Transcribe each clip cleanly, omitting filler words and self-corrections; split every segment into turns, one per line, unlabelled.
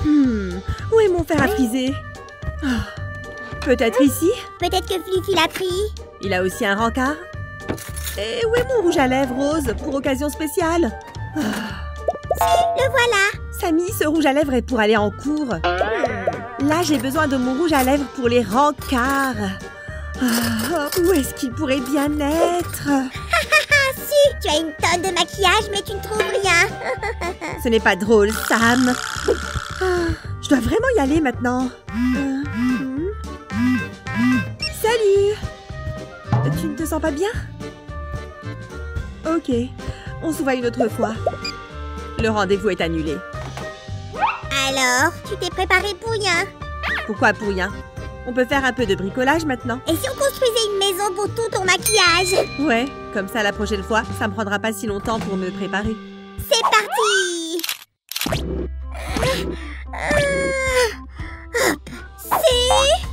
Où est mon fer à friser? Peut-être ici?
Peut-être que Fluffy l'a pris.
Il a aussi un rencard? Et où est mon rouge à lèvres rose pour occasion spéciale?
Le voilà.
Samy, ce rouge à lèvres est pour aller en cours. Là, j'ai besoin de mon rouge à lèvres pour les rencarts. Où est-ce qu'il pourrait bien être?
Si, tu as une tonne de maquillage, mais tu ne trouves rien.
Ce n'est pas drôle, Sam. Je dois vraiment y aller maintenant. Salut! Tu ne te sens pas bien? Ok, on se voit une autre fois. Le rendez-vous est annulé.
Alors, tu t'es préparé pour rien?
Pourquoi pour rien? On peut faire un peu de bricolage maintenant.
Et si on construisait une maison pour tout ton maquillage?
Ouais, comme ça la prochaine fois, ça me prendra pas si longtemps pour me préparer.
C'est parti! Hop!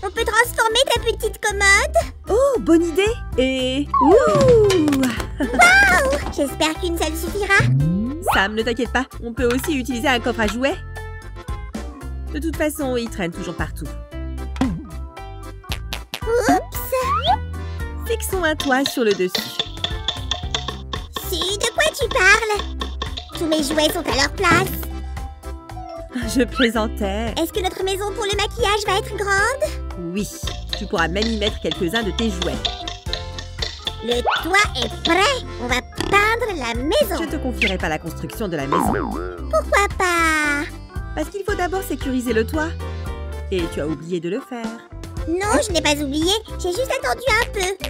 On peut transformer ta petite commode?
Oh, bonne idée! Et... Ouh!
Waouh! J'espère qu'une seule suffira.
Sam, ne t'inquiète pas, on peut aussi utiliser un coffre à jouets. De toute façon, il traîne toujours partout.
Oups!
Fixons un toit sur le dessus.
Si, de quoi tu parles? Tous mes jouets sont à leur place.
Je plaisantais.
Est-ce que notre maison pour le maquillage va être grande?
Oui, tu pourras même y mettre quelques-uns de tes jouets.
Le toit est prêt. On va peindre la maison.
Je te confierai pas la construction de la maison.
Pourquoi pas?
Parce qu'il faut d'abord sécuriser le toit. Et tu as oublié de le faire.
Non, je n'ai pas oublié. J'ai juste attendu un peu.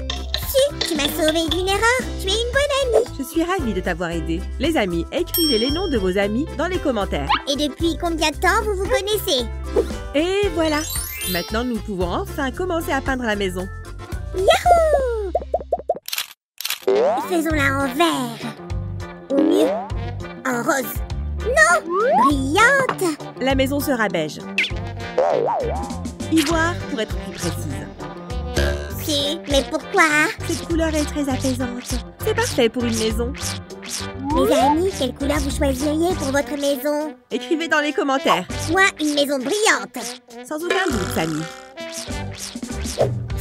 Si, tu m'as sauvé d'une erreur. Tu es une bonne amie.
Je suis ravie de t'avoir aidé. Les amis, écrivez les noms de vos amis dans les commentaires.
Et depuis combien de temps vous vous connaissez?
Et voilà. Maintenant, nous pouvons enfin commencer à peindre la maison.
Yahoo! Faisons-la en vert. Ou mieux, en rose. Non! Brillante!
La maison sera beige. Ivoire, pour être plus précise.
Si, mais pourquoi?
Cette couleur est très apaisante. C'est parfait pour une maison.
Les amis, quelle couleur vous choisiriez pour votre maison?
Écrivez dans les commentaires.
Moi, une maison brillante.
Sans aucun doute, Samy.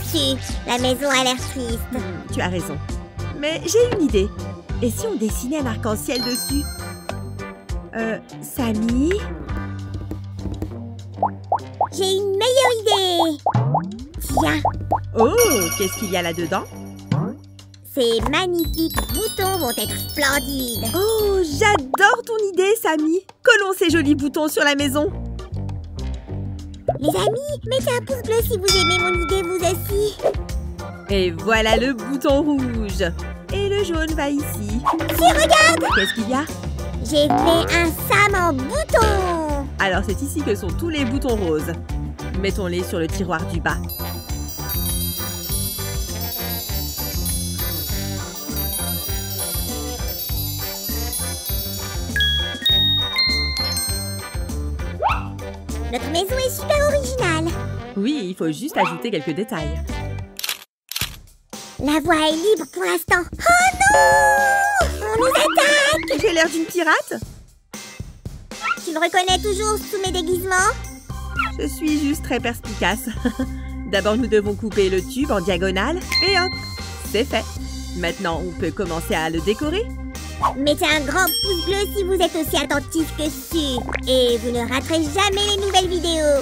Si, la maison a l'air triste.
Tu as raison. Mais j'ai une idée. Et si on dessinait un arc-en-ciel dessus? Samy?
J'ai une meilleure idée. Tiens,
Oh, qu'est-ce qu'il y a là-dedans?
ces magnifiques boutons vont être splendides.
Oh, j'adore ton idée, Samy. Collons ces jolis boutons sur la maison.
Les amis, mettez un pouce bleu si vous aimez mon idée vous aussi.
Et voilà le bouton rouge. Et le jaune va ici.
Si, regarde!
Qu'est-ce qu'il y a?
J'ai fait un Sam en bouton.
Alors c'est ici que sont tous les boutons roses. Mettons-les sur le tiroir du bas.
Notre maison est super originale.
Oui, il faut juste ajouter quelques détails.
La voie est libre pour l'instant. Oh non! On nous attaque!
J'ai l'air d'une pirate?
Tu me reconnais toujours sous mes déguisements?
Je suis juste très perspicace. D'abord, nous devons couper le tube en diagonale. Et hop, c'est fait. Maintenant, on peut commencer à le décorer.
Mettez un grand pouce bleu si vous êtes aussi attentif que Su. Et vous ne raterez jamais les nouvelles vidéos.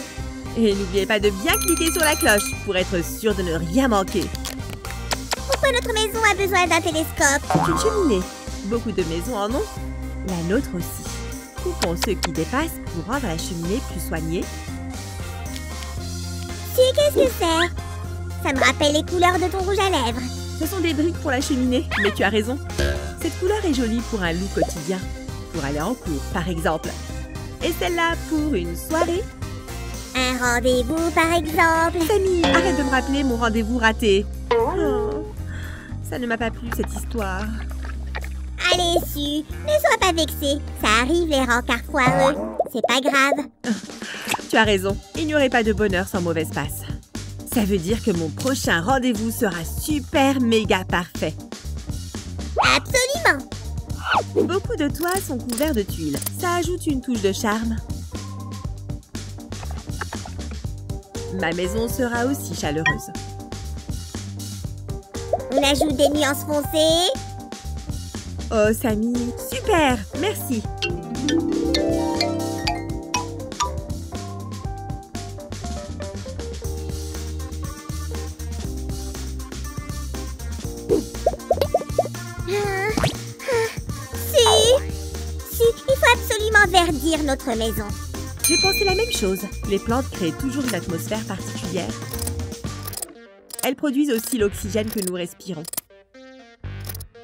Et n'oubliez pas de bien cliquer sur la cloche pour être sûr de ne rien manquer.
Pourquoi notre maison a besoin d'un télescope?
C'est une cheminée. Beaucoup de maisons en ont. La nôtre aussi. Coupons ceux qui dépassent pour rendre la cheminée plus soignée.
Si, qu'est-ce que c'est? Ça me rappelle les couleurs de ton rouge à lèvres.
Ce sont des briques pour la cheminée, mais tu as raison. Cette couleur est jolie pour un look quotidien. Pour aller en cours, par exemple. Et celle-là pour une soirée.
Un rendez-vous, par exemple.
Samy, arrête de me rappeler mon rendez-vous raté. Oh, ça ne m'a pas plu, cette histoire.
Allez, Su, ne sois pas vexée. Ça arrive, les rencarts foireux. C'est pas grave.
Tu as raison, il n'y aurait pas de bonheur sans mauvaise passe. Ça veut dire que mon prochain rendez-vous sera super méga parfait.
Absolument.
Beaucoup de toits sont couverts de tuiles. Ça ajoute une touche de charme. Ma maison sera aussi chaleureuse.
On ajoute des nuances foncées.
Oh, Samy, super, merci.
Il faut absolument verdir notre maison.
Je pensais la même chose. Les plantes créent toujours une atmosphère particulière. Elles produisent aussi l'oxygène que nous respirons.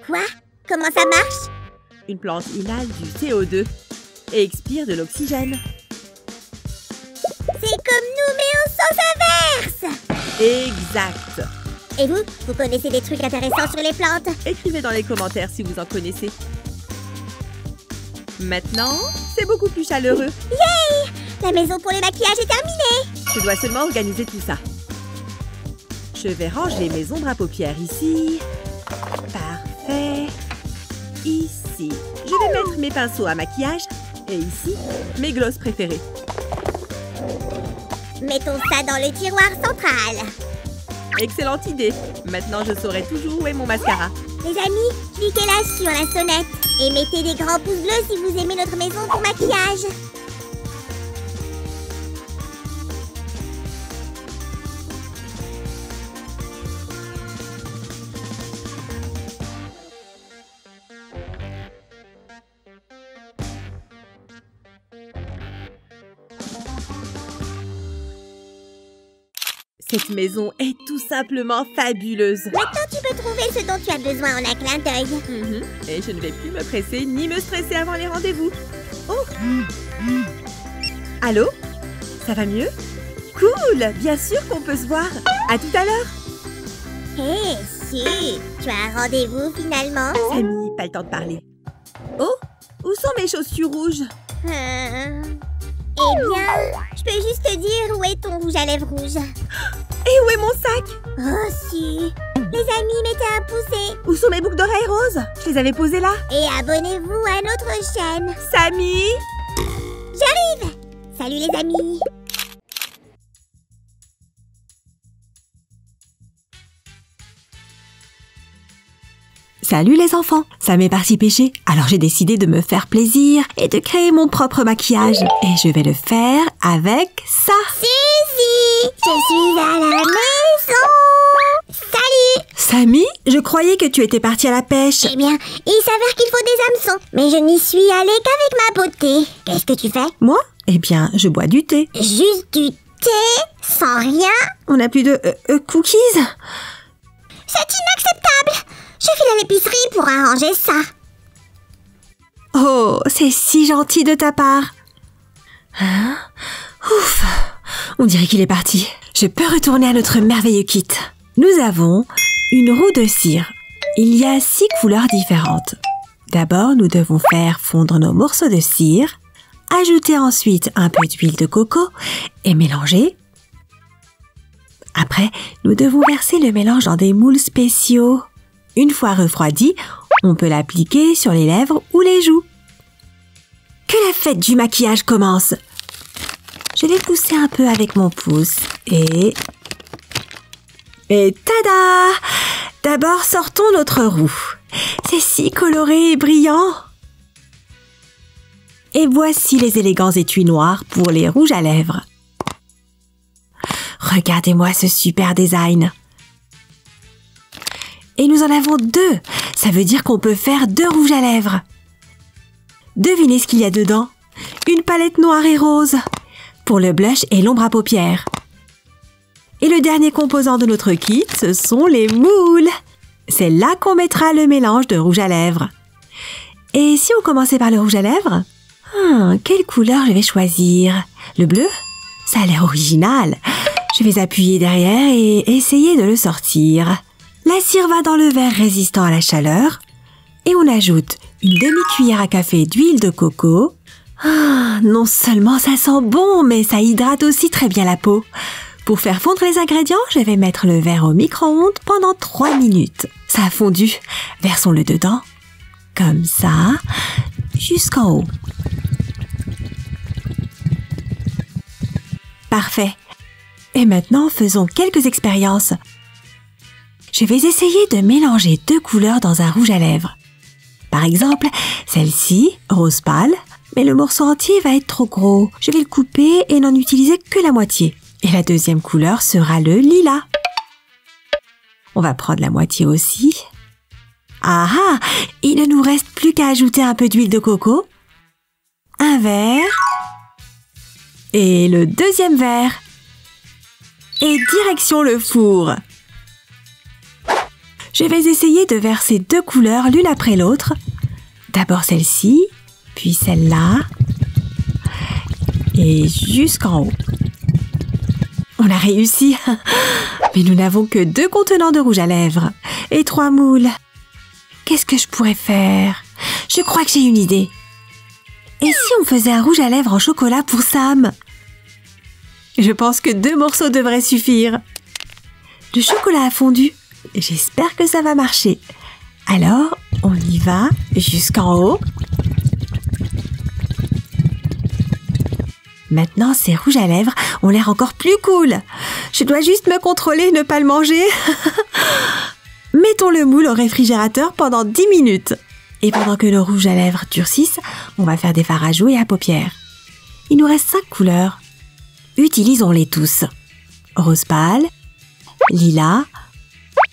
Quoi? Comment ça marche?
Une plante inhale du CO2 et expire de l'oxygène.
C'est comme nous, mais en sens inverse!
Exact.
Et vous connaissez des trucs intéressants sur les plantes?
Écrivez dans les commentaires si vous en connaissez. Maintenant, c'est beaucoup plus chaleureux.
Yay! La maison pour le maquillage est terminée!
Je dois seulement organiser tout ça. Je vais ranger mes ombres à paupières ici. Parfait. Ici, je vais mettre mes pinceaux à maquillage. Et ici, mes glosses préférées.
Mettons ça dans le tiroir central.
Excellente idée. Maintenant, je saurai toujours où est mon mascara.
Les amis, cliquez là sur la sonnette et mettez des grands pouces bleus si vous aimez notre maison pour maquillage.
Cette maison est tout simplement fabuleuse.
Maintenant, tu peux trouver ce dont tu as besoin en un clin d'œil.
Et je ne vais plus me presser ni me stresser avant les rendez-vous. Oh! Allô? Ça va mieux? Cool! Bien sûr qu'on peut se voir. À tout à l'heure.
Hé, si! Tu as un rendez-vous finalement?
Samy, pas le temps de parler. Oh! Où sont mes chaussures rouges?
Eh bien, je peux juste te dire où est ton rouge à lèvres rouge.
Et où est mon sac?
Oh si! Les amis, mettez un pouce.
Où sont mes boucles d'oreilles roses? Je les avais posées là.
Et abonnez-vous à notre chaîne.
Samy!
J'arrive! Salut les amis!
Salut les enfants, ça m'est parti pêcher, alors j'ai décidé de me faire plaisir et de créer mon propre maquillage. Et je vais le faire avec ça.
Zizi! Je suis à la maison! Salut!
Samy, je croyais que tu étais parti à la pêche.
Eh bien, il s'avère qu'il faut des hameçons. Mais je n'y suis allée qu'avec ma beauté. Qu'est-ce que tu fais?
Moi? Eh bien, je bois du thé.
Juste du thé? Sans rien?
On n'a plus de cookies?
C'est inacceptable! Je file à l'épicerie pour arranger ça.
Oh, c'est si gentil de ta part. Hein? Ouf, on dirait qu'il est parti. Je peux retourner à notre merveilleux kit. Nous avons une roue de cire. Il y a 6 couleurs différentes. D'abord, nous devons faire fondre nos morceaux de cire, ajouter ensuite un peu d'huile de coco et mélanger. Après, nous devons verser le mélange dans des moules spéciaux. Une fois refroidi, on peut l'appliquer sur les lèvres ou les joues. Que la fête du maquillage commence! Je vais pousser un peu avec mon pouce et tada! D'abord, sortons notre roue. C'est si coloré et brillant. Et voici les élégants étuis noirs pour les rouges à lèvres. Regardez-moi ce super design. Et nous en avons 2. Ça veut dire qu'on peut faire 2 rouges à lèvres. Devinez ce qu'il y a dedans. Une palette noire et rose pour le blush et l'ombre à paupières. Et le dernier composant de notre kit, ce sont les moules. C'est là qu'on mettra le mélange de rouge à lèvres. Et si on commençait par le rouge à lèvres? Quelle couleur je vais choisir? Le bleu? Ça a l'air original. Je vais appuyer derrière et essayer de le sortir. La cire va dans le verre résistant à la chaleur et on ajoute une demi-cuillère à café d'huile de coco. Non seulement ça sent bon, mais ça hydrate aussi très bien la peau. Pour faire fondre les ingrédients, je vais mettre le verre au micro-ondes pendant 3 minutes. Ça a fondu. Versons-le dedans, comme ça, jusqu'en haut. Parfait. Et maintenant, faisons quelques expériences. Je vais essayer de mélanger 2 couleurs dans un rouge à lèvres. Par exemple, celle-ci, rose pâle, mais le morceau entier va être trop gros. Je vais le couper et n'en utiliser que la moitié. Et la deuxième couleur sera le lilas. On va prendre la moitié aussi. Ah ah! Il ne nous reste plus qu'à ajouter un peu d'huile de coco. Un verre. Et le deuxième verre. Et direction le four. Je vais essayer de verser 2 couleurs l'une après l'autre. D'abord celle-ci, puis celle-là, et jusqu'en haut. On a réussi, mais nous n'avons que 2 contenants de rouge à lèvres et 3 moules. Qu'est-ce que je pourrais faire? Je crois que j'ai une idée. Et si on faisait un rouge à lèvres en chocolat pour Sam? Je pense que 2 morceaux devraient suffire. Le chocolat a fondu. J'espère que ça va marcher. Alors, on y va jusqu'en haut. Maintenant, ces rouges à lèvres ont l'air encore plus cool. Je dois juste me contrôler et ne pas le manger. Mettons le moule au réfrigérateur pendant 10 minutes. Et pendant que nos rouges à lèvres durcissent, on va faire des fards à joues et à paupières. Il nous reste 5 couleurs. Utilisons-les tous. Rose pâle, lilas,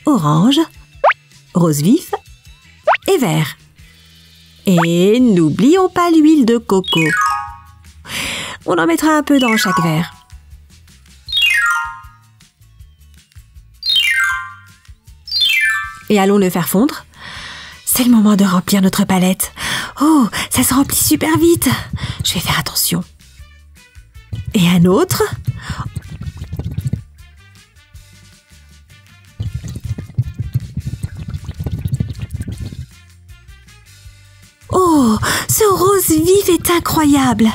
orange, rose vif et vert. Et n'oublions pas l'huile de coco. On en mettra un peu dans chaque verre. Et allons le faire fondre. C'est le moment de remplir notre palette. Oh, ça se remplit super vite. Je vais faire attention. Et un autre. Oh, ce rose vif est incroyable.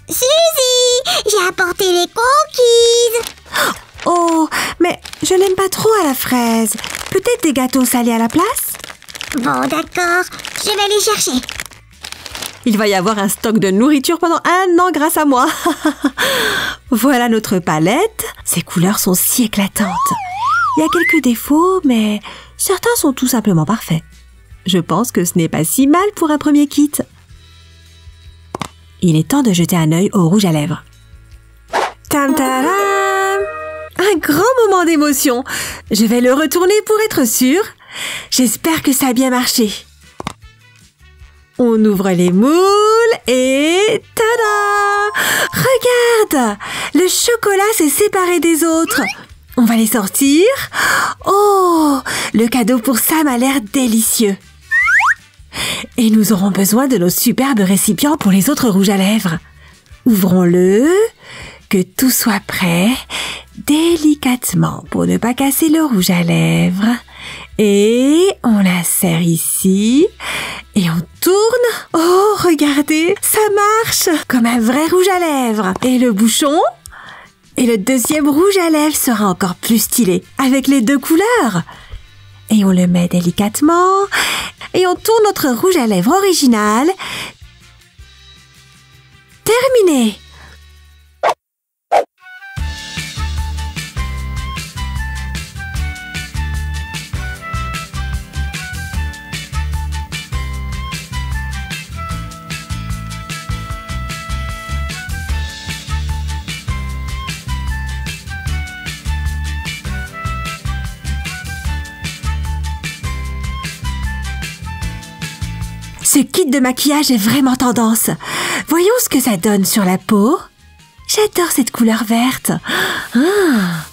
Suzy, j'ai apporté les cookies.
Oh, mais je n'aime pas trop à la fraise. Peut-être des gâteaux salés à la place?
Bon, d'accord, je vais les chercher.
Il va y avoir un stock de nourriture pendant 1 an grâce à moi. Voilà notre palette. Ces couleurs sont si éclatantes. Il y a quelques défauts, mais certains sont tout simplement parfaits. Je pense que ce n'est pas si mal pour un premier kit. Il est temps de jeter un œil au rouge à lèvres. Tam taram! Un grand moment d'émotion. Je vais le retourner pour être sûre. J'espère que ça a bien marché. On ouvre les moules et tada! Regarde! Le chocolat s'est séparé des autres. On va les sortir. Oh! Le cadeau pour Sam a l'air délicieux. Et nous aurons besoin de nos superbes récipients pour les autres rouges à lèvres. Ouvrons-le, que tout soit prêt, délicatement pour ne pas casser le rouge à lèvres. Et on l'insère ici, et on tourne. Oh, regardez, ça marche comme un vrai rouge à lèvres. Et le bouchon? Et le deuxième rouge à lèvres sera encore plus stylé, avec les 2 couleurs. Et on le met délicatement, et on tourne notre rouge à lèvres original. Terminé! Ce kit de maquillage est vraiment tendance. Voyons ce que ça donne sur la peau. J'adore cette couleur verte. Ah.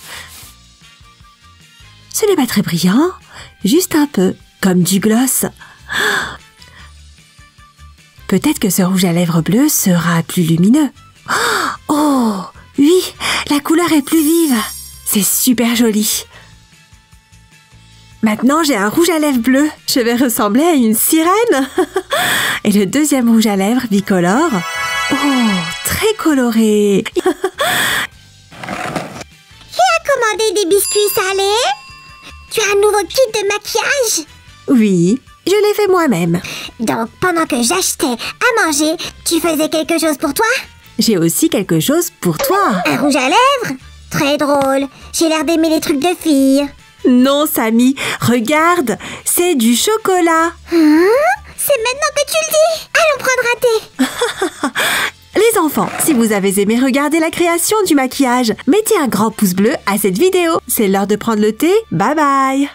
Ce n'est pas très brillant, juste un peu, comme du gloss. Peut-être que ce rouge à lèvres bleu sera plus lumineux. Oh, oui, la couleur est plus vive. C'est super joli. Maintenant, j'ai un rouge à lèvres bleu. Je vais ressembler à une sirène. Et le deuxième rouge à lèvres bicolore. Oh, très coloré.
Tu as commandé des biscuits salés? Tu as un nouveau kit de maquillage?
Oui, je l'ai fait moi-même.
Donc, pendant que j'achetais à manger, tu faisais quelque chose pour toi?
J'ai aussi quelque chose pour toi.
Un rouge à lèvres? Très drôle. J'ai l'air d'aimer les trucs de filles.
Non, Samy, regarde, c'est du chocolat.
Hein? C'est maintenant que tu le dis. Allons prendre un thé.
Les enfants, si vous avez aimé regarder la création du maquillage, mettez un grand pouce bleu à cette vidéo. C'est l'heure de prendre le thé. Bye bye.